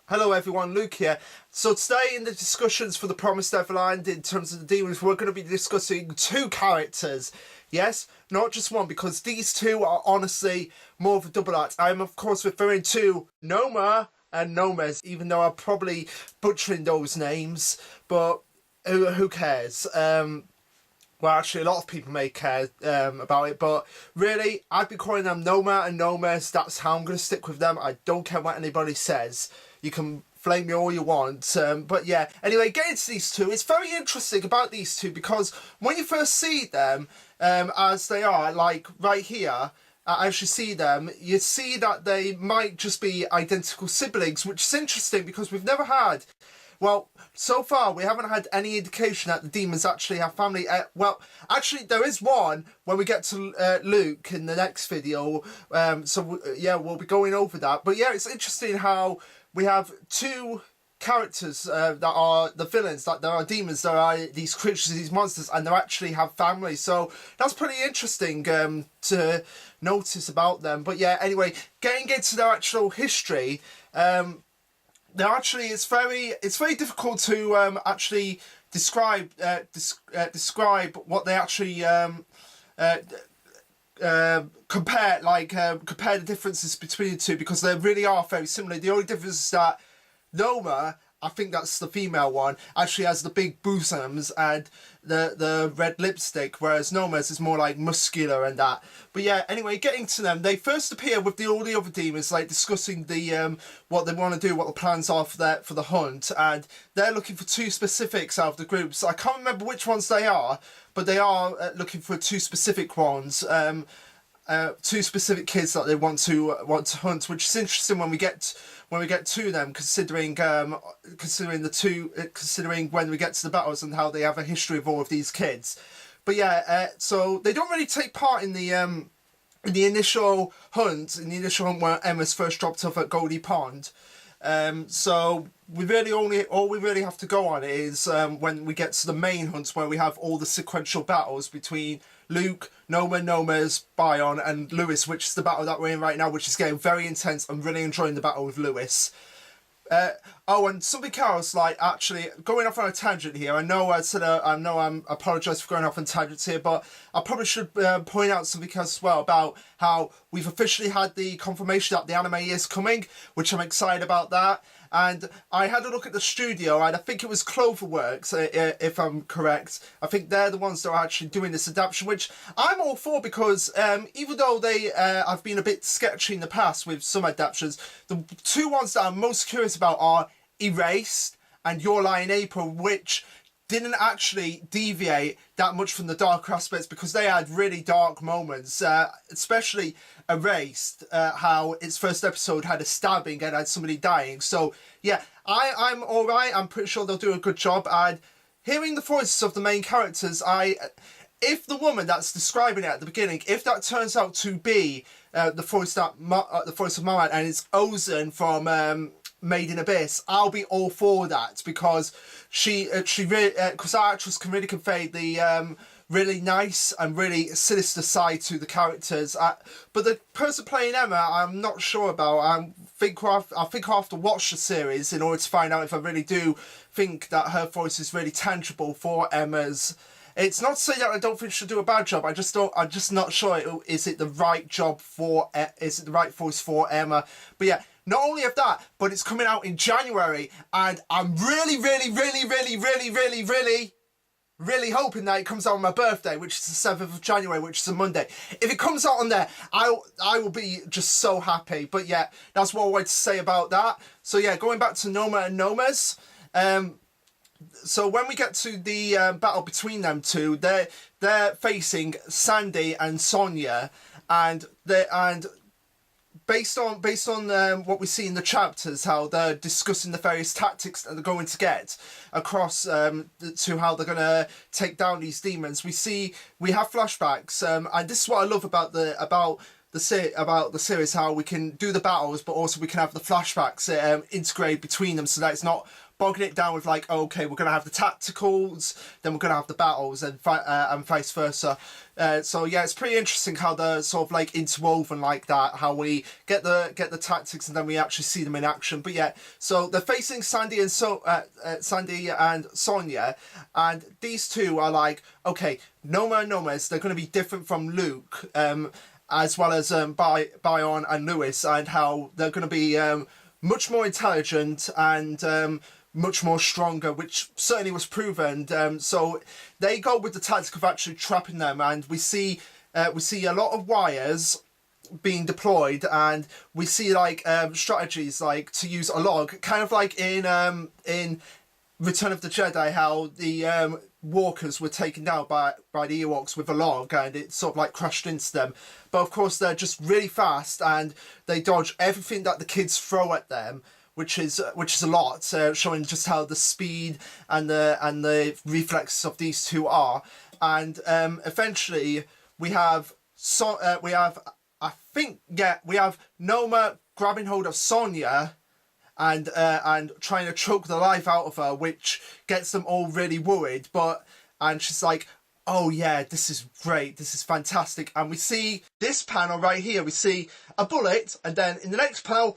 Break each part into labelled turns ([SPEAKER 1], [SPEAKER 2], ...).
[SPEAKER 1] Hello everyone, Luke here. So today in the discussions for the Promised Neverland in terms of the demons, we're going to be discussing two characters. Yes, not just one, because these two are honestly more of a double act. I'm of course referring to Noma and Nomus, even though I'm probably butchering those names, but who cares? Well, actually, a lot of people may care about it, but really, I've been calling them Noma and Nomus. That's how I'm going to stick with them. I don't care what anybody says. You can flame me all you want. But yeah, anyway, getting to these two, it's very interesting about these two because when you first see them as they are, like right here, as you see them, you see that they might just be identical siblings, which is interesting because we've never had... Well, so far we haven't had any indication that the demons actually have family. Well, actually there is one when we get to Luke in the next video. Yeah, we'll be going over that. But yeah, it's interesting how we have two characters that are the villains, that there are demons, there are these creatures, these monsters, and they actually have families. So that's pretty interesting to notice about them. But yeah, anyway, getting into their actual history. Now, actually, it's very difficult to actually describe what they actually compare the differences between the two, because they really are very similar. The only difference is that Noma, I think that's the female one, actually has the big bosoms and the red lipstick, whereas Nomus is more like muscular and that. But yeah, anyway, getting to them, they first appear with all the other demons, like discussing the what they want to do, what the plans are for the hunt, and they're looking for two specifics out of the groups. I can't remember which ones they are, but they are looking for two specific ones. Two specific kids that they want to hunt, which is interesting when we get to them, considering when we get to the battles and how they have a history of all of these kids. But yeah, so they don't really take part in the initial hunt, where Emma's first dropped off at Goldie Pond. So all we really have to go on is when we get to the main hunt, where we have all the sequential battles between Luke, Noma, Nomus, Bion, and Lewis, which is the battle that we're in right now, which is getting very intense. I'm really enjoying the battle with Lewis. Oh, and something else, like, actually, going off on a tangent here. I know I apologise for going off on tangents here, but I probably should point out something else as well about how we've officially had the confirmation that the anime is coming, which I'm excited about that. And I had a look at the studio, and I think it was Cloverworks, if I'm correct. I think they're the ones that are actually doing this adaptation, which I'm all for, because even though they have been a bit sketchy in the past with some adaptations, the two ones that I'm most curious about are Erased and Your Lie in April, which didn't actually deviate that much from the darker aspects, because they had really dark moments, especially Erased, how its first episode had a stabbing and had somebody dying. So yeah, I'm alright. I'm pretty sure they'll do a good job. And hearing the voices of the main characters, if the woman that's describing it at the beginning, if that turns out to be the voice of Marat, and it's Ozen from Made in Abyss, I'll be all for that, because because our actress can really convey the really nice and really sinister side to the characters. But the person playing Emma, I'm not sure about. I think I'll have to watch the series in order to find out if I really do think that her voice is really tangible for Emma's. It's not to say that I don't think she'll do a bad job. I'm just not sure. Is it the right job for? Is it the right voice for Emma? But yeah, not only of that, but it's coming out in January, and I'm really hoping that it comes out on my birthday, which is the 7th of January, which is a Monday. If it comes out on there, I will be just so happy. But yeah, that's what I wanted to say about that. So yeah, going back to Noma and Nomus. So when we get to the battle between them two, they're facing Sandy and Sonia, and based on what we see in the chapters, how they're discussing the various tactics that they're going to get across to how they're going to take down these demons. We have flashbacks, and this is what I love about the series, how we can do the battles, but also we can have the flashbacks integrated between them, so that it's not bogging it down with like, okay, we're going to have the tacticals, then we're going to have the battles, and vice versa. So yeah, it's pretty interesting how they're sort of like interwoven like that, how we get the tactics and then we actually see them in action. But yeah, so they're facing Sandy and Sandy and Sonia, and these two are like, okay, Noma and Nomus, they're going to be different from Luke, as well as Bion and Lewis, and how they're going to be much more intelligent and much more stronger, which certainly was proven. So they go with the tactic of actually trapping them, and we see a lot of wires being deployed, and we see like strategies like to use a log, kind of like in Return of the Jedi, how the walkers were taken down by the Ewoks with a log, and it sort of like crashed into them. But of course they're just really fast, and they dodge everything that the kids throw at them, which is a lot, showing just how the speed and the reflexes of these two are. And eventually we have Noma grabbing hold of Sonia and trying to choke the life out of her, which gets them all really worried. And she's like, oh yeah, this is great, this is fantastic. And we see this panel right here, we see a bullet, and then in the next panel,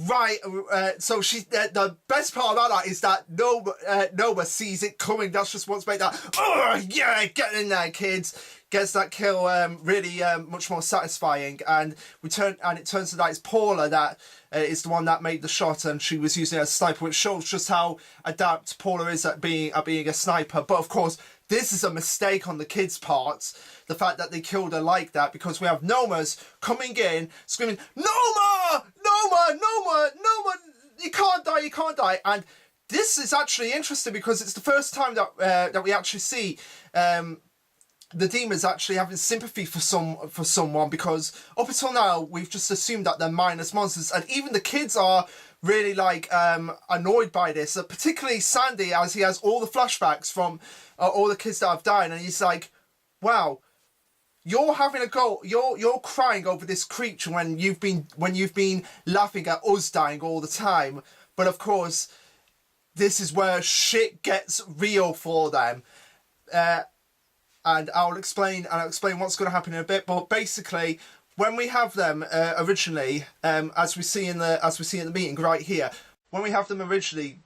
[SPEAKER 1] right, so the best part about that is that Noma sees it coming. That's just what's made that, oh yeah, get in there kids, gets that kill really much more satisfying. And it turns out that it's Paula that is the one that made the shot, and she was using it as a sniper, which shows just how adept Paula is at being a sniper. But of course, this is a mistake on the kids' parts, the fact that they killed her like that, because we have Nomas coming in, screaming, Noma! Noma! Noma! Noma! You can't die, you can't die! And this is actually interesting because it's the first time that we actually see the demons actually having sympathy for someone, because up until now we've just assumed that they're mindless monsters, and even the kids are really like annoyed by this, particularly Sandy, as he has all the flashbacks from all the kids that have died, and he's like, wow, you're having a go, you're crying over this creature when you've been laughing at us dying all the time. But of course this is where shit gets real for them. And I'll explain what's going to happen in a bit. But basically, when we have them originally, as we see in the meeting right here, when we have them originally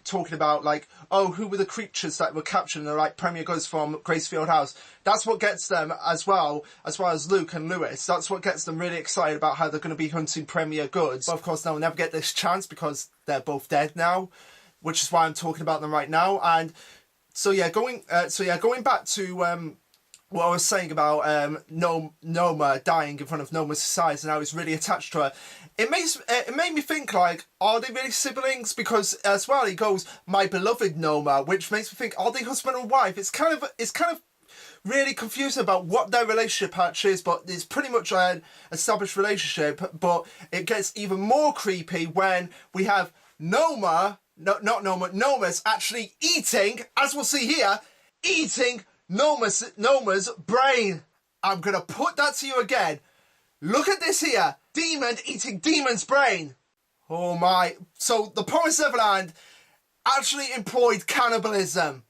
[SPEAKER 1] talking about like, oh, who were the creatures that were captured, and they're like Premier Goods from Gracefield House. That's what gets them, as well as Luke and Lewis. That's what gets them really excited about how they're going to be hunting Premier Goods. But of course, they'll never get this chance because they're both dead now, which is why I'm talking about them right now. And so yeah, going back to what I was saying about Noma dying in front of Noma's eyes, and I was really attached to her. It made me think, like, are they really siblings? Because as well, he goes, my beloved Noma, which makes me think, are they husband and wife? It's kind of really confusing about what their relationship actually is, but it's pretty much an established relationship. But it gets even more creepy when we have Noma. No, not Noma. Nomus actually eating, as we'll see here, eating Noma's brain. I'm going to put that to you again. Look at this here. Demon eating demon's brain. Oh my. So the Promised Neverland actually employed cannibalism.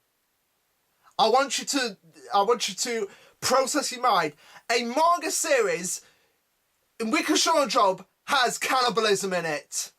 [SPEAKER 1] I want you to process your mind. A manga series in which a shonen job has cannibalism in it.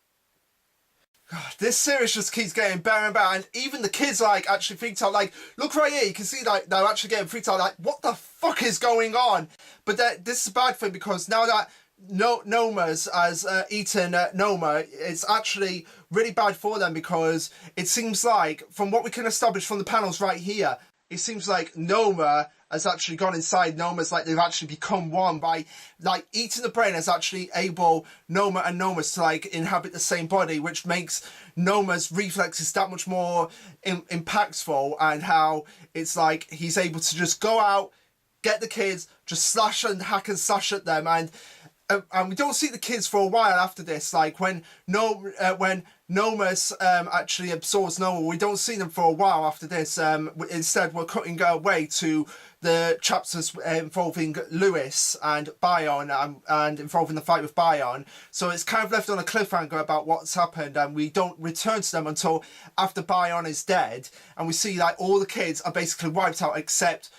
[SPEAKER 1] God, this series just keeps getting better and better, and even the kids like actually freaked out. Like, look right here, you can see like they're actually getting freaked out. Like, what the fuck is going on? But this is a bad thing, because now that Noma's has eaten Noma, it's actually really bad for them, because it seems like, from what we can establish from the panels right here, it seems like Noma has actually gone inside Noma's, like they've actually become one by, like, eating the brain has actually able Noma and Nomus to, like, inhabit the same body, which makes Noma's reflexes that much more impactful, and how it's like he's able to just go out, get the kids, just slash and hack and slash at them, and and we don't see the kids for a while after this. Like when Nomus actually absorbs Noma, we don't see them for a while after this. Instead, we're cutting away to the chapters involving Lewis and Bion, and involving the fight with Bion. So it's kind of left on a cliffhanger about what's happened, and we don't return to them until after Bion is dead, and we see like all the kids are basically wiped out except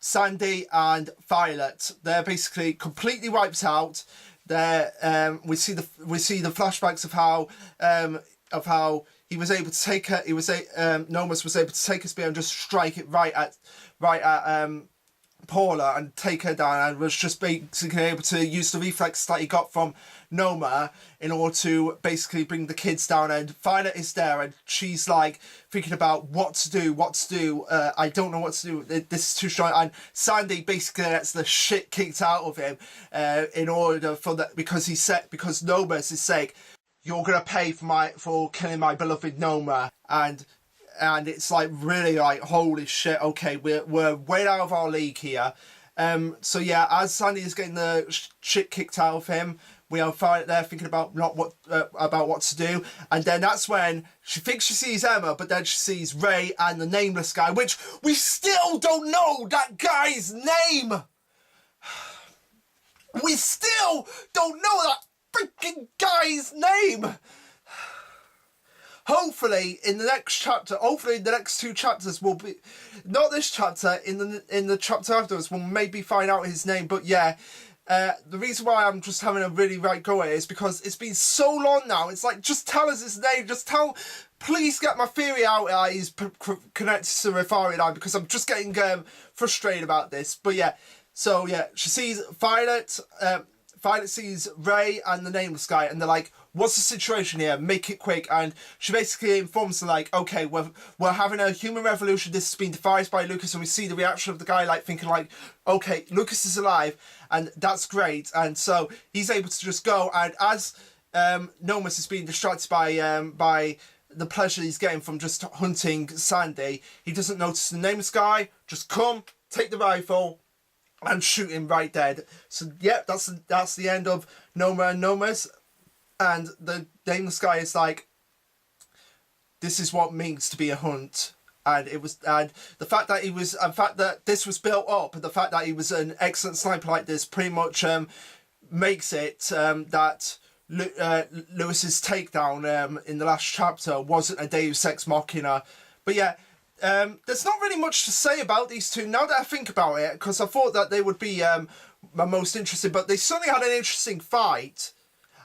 [SPEAKER 1] Sandy and Violet. They're basically completely wiped out. They're we see the flashbacks of how he was able to take her. Nomus was able to take his spear and just strike it right at Paula and take her down, and was just basically able to use the reflex that he got from Noma in order to basically bring the kids down. And Violet is there, and she's like thinking about what to do. I don't know what to do. This is too strong. And Sandy basically gets the shit kicked out of him in order for that, because Noma's is saying, "You're gonna pay for killing my beloved Noma," and it's like really like, holy shit, okay, we're way out of our league here. So yeah, as Sandy is getting the shit kicked out of him, we are there thinking about what to do, and then that's when she thinks she sees Emma, but then she sees Ray and the nameless guy, which we still don't know that guy's name. We still don't know that freaking guy's name. Hopefully in the next two chapters will be, not this chapter, in the chapter afterwards we'll maybe find out his name. But yeah, the reason why I'm just having a really right go at it is because it's been so long now. It's like, just tell us his name, please get my theory out that he's connected to Rafari now, because I'm just getting frustrated about this. But yeah, so yeah, she sees Violet sees Ray and the nameless guy, and they're like, "What's the situation here? Make it quick." And she basically informs them like, "Okay, we're having a human revolution. This has been devised by Lucas," and we see the reaction of the guy like thinking like, "Okay, Lucas is alive," and that's great. And so he's able to just go, and as Nomus is being distracted by the pleasure he's getting from just hunting Sandy, he doesn't notice the nameless guy just come, take the rifle, and shoot him right dead. So yeah, that's the end of Noma and Nomus. And the nameless guy is like, this is what it means to be a hunt. And the fact that this was built up, and the fact that he was an excellent sniper like this, pretty much makes it that Lewis's takedown in the last chapter wasn't a Deus Ex Machina. But yeah, there's not really much to say about these two now that I think about it, because I thought that they would be my most interesting, but they certainly had an interesting fight.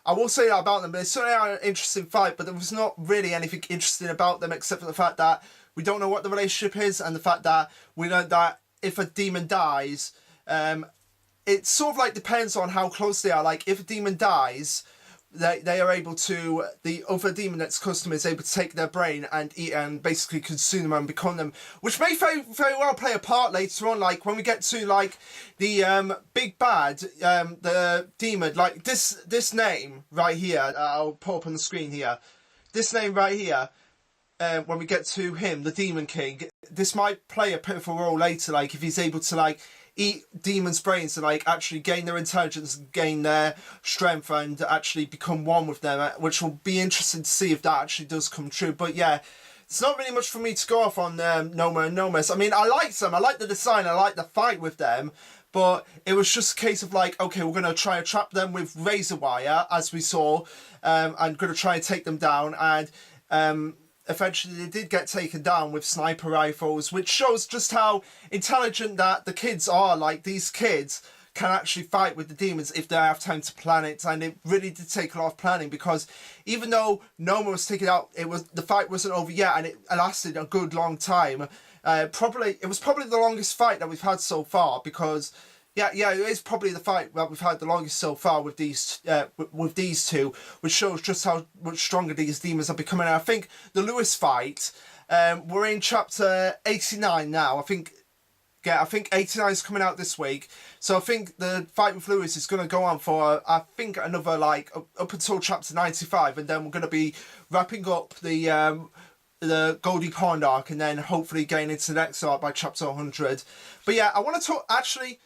[SPEAKER 1] I will say that about them, but they certainly had an interesting fight, but there was not really anything interesting about them except for the fact that we don't know what the relationship is, and the fact that we know that if a demon dies, it sort of like depends on how close they are. Like if a demon dies, they are able to, the other demon that's custom is able to take their brain and eat and basically consume them and become them, which may very, very well play a part later on, like when we get to like the big bad, the demon, like this name right here, I'll put up on the screen here, this name right here, when we get to him, the Demon King, this might play a pivotal role later, like if he's able to like eat demons' brains and like actually gain their intelligence and gain their strength and actually become one with them, which will be interesting to see if that actually does come true. But yeah, it's not really much for me to go off on Noma and Nomus. I mean, I liked them, I liked the design, I liked the fight with them, but it was just a case of like, okay, we're going to try and trap them with razor wire, as we saw, and going to try and take them down, and eventually they did get taken down with sniper rifles, which shows just how intelligent that the kids are. Like, these kids can actually fight with the demons if they have time to plan it, and it really did take a lot of planning, because even though Noma was taken out, the fight wasn't over yet, and it lasted a good long time. It was probably the longest fight that we've had so far, because yeah, it is probably the fight that we've had the longest so far with these two, which shows just how much stronger these demons are becoming. And I think the Lewis fight, we're in chapter 89 now. I think 89 is coming out this week. So I think the fight with Lewis is going to go on for, I think, another, like, up until chapter 95. And then we're going to be wrapping up the Goldie Pond arc, and then hopefully getting into the next arc by chapter 100. But yeah, I want to talk, actually,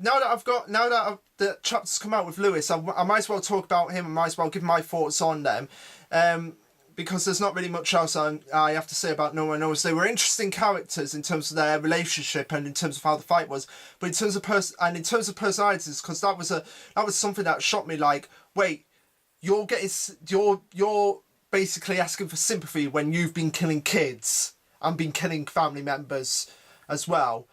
[SPEAKER 1] the chapters come out with Lewis, I might as well talk about him. I might as well give my thoughts on them, because there's not really much else I have to say about Noma and Nomus. They were interesting characters in terms of their relationship and in terms of how the fight was, but in terms of personalities, because that was something that shocked me. Like, wait, you're basically asking for sympathy when you've been killing kids and been killing family members as well.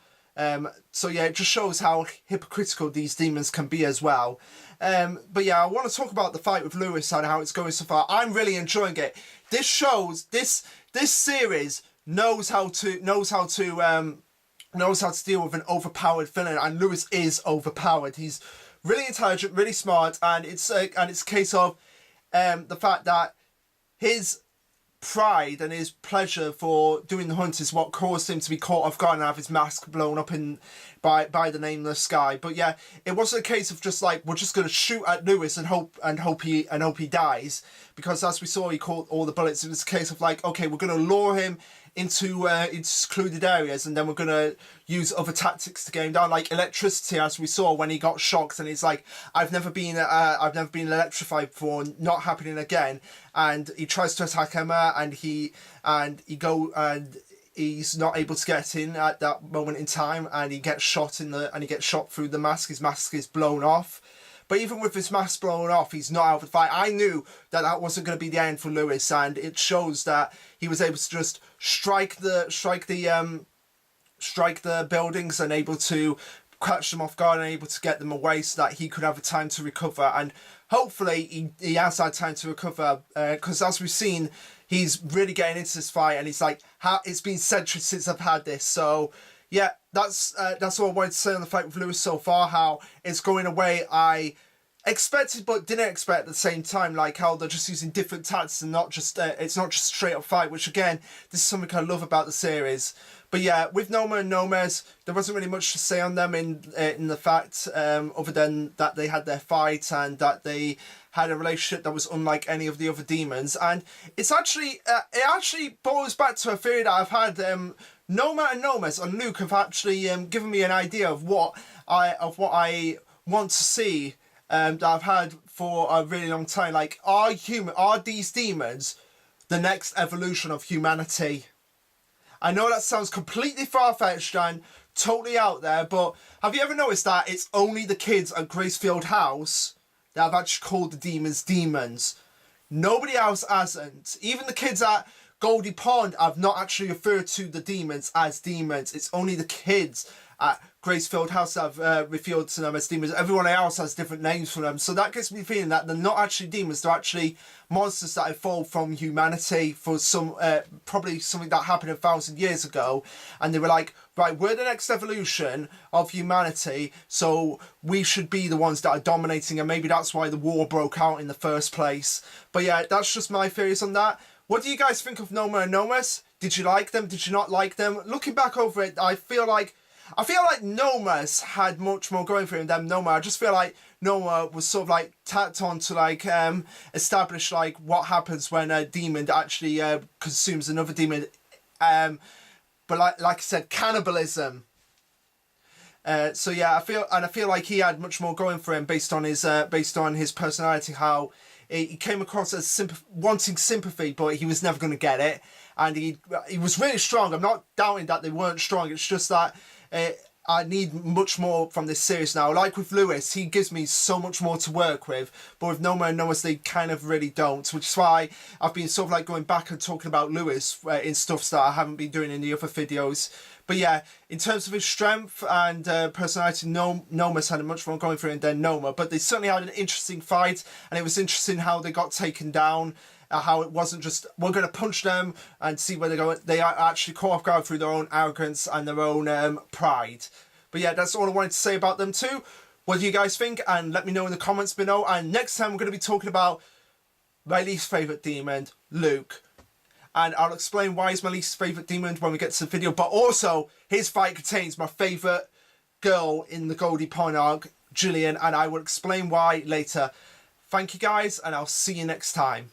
[SPEAKER 1] So yeah, it just shows how hypocritical these demons can be as well. But yeah, I want to talk about the fight with Lewis and how it's going so far. I'm really enjoying it. This series knows how to deal with an overpowered villain, and Lewis is overpowered. He's really intelligent, really smart, and it's a case of the fact that his pride and his pleasure for doing the hunt is what caused him to be caught off guard and have his mask blown up by the nameless guy. But yeah, it wasn't a case of just like, we're just gonna shoot at Lewis and hope he dies, because as we saw, he caught all the bullets. It was a case of like, okay, we're gonna lure him into secluded areas, and then we're gonna use other tactics to get him down, like electricity, as we saw when he got shocked and he's like, I've never been electrified before, not happening again. And he tries to attack Emma, and he's not able to get in at that moment in time, and he gets shot through the mask. His mask is blown off. But even with his mask blown off, he's not out of the fight. I knew that wasn't going to be the end for Lewis, and it shows that he was able to just strike the buildings and able to catch them off guard and able to get them away so that he could have a time to recover. And hopefully he has had time to recover, because as we've seen, he's really getting into this fight, and he's like, it's been centuries since I've had this. So yeah, that's all I wanted to say on the fight with Lewis so far. How it's going away I expected but didn't expect at the same time, like how they're just using different tactics and not just it's not just straight up fight, which again, this is something I love about the series. But yeah, with Noma and Nomus, there wasn't really much to say on them in the fact other than that they had their fight and that they had a relationship that was unlike any of the other demons. And it's actually it actually boils back to a theory that I've had. Noma and Nomus and Luke have actually given me an idea of what I want to see, that I've had for a really long time. Like, are these demons the next evolution of humanity? I know that sounds completely far-fetched and totally out there, but have you ever noticed that it's only the kids at Gracefield House that have actually called the demons demons? Nobody else hasn't. Even the kids at Goldie Pond have not actually referred to the demons as demons. It's only the kids at Gracefield House that have referred to them as demons. Everyone else has different names for them. So that gives me the feeling that they're not actually demons. They're actually monsters that evolved from humanity for some probably something that happened 1,000 years ago. And they were like, right, we're the next evolution of humanity, so we should be the ones that are dominating. And maybe that's why the war broke out in the first place. But yeah, that's just my theories on that. What do you guys think of Noma and Nomus? Did you like them? Did you not like them? Looking back over it, I feel like Nomus had much more going for him than Noma. I just feel like Noma was sort of like tacked on to like establish like what happens when a demon actually consumes another demon. But like I said, cannibalism. So yeah, I feel like he had much more going for him based on his personality. How he came across as wanting sympathy, but he was never going to get it. And he was really strong. I'm not doubting that they weren't strong. It's just that I need much more from this series now. Like with Lewis, he gives me so much more to work with. But with Noma and Nomus, they kind of really don't. Which is why I've been sort of like going back and talking about Lewis in stuff that I haven't been doing in the other videos. But yeah, in terms of his strength and personality, Nomus had much more going for him than Noma. But they certainly had an interesting fight, and it was interesting how they got taken down. How it wasn't just, we're going to punch them and see where they go. They are actually caught off guard through their own arrogance and their own pride. But yeah, that's all I wanted to say about them too. What do you guys think? And let me know in the comments below. And next time we're going to be talking about my least favourite demon, Luke. And I'll explain why he's my least favourite demon when we get to the video. But also, his fight contains my favourite girl in the Goldie Pond arc, Gillian. And I will explain why later. Thank you guys, and I'll see you next time.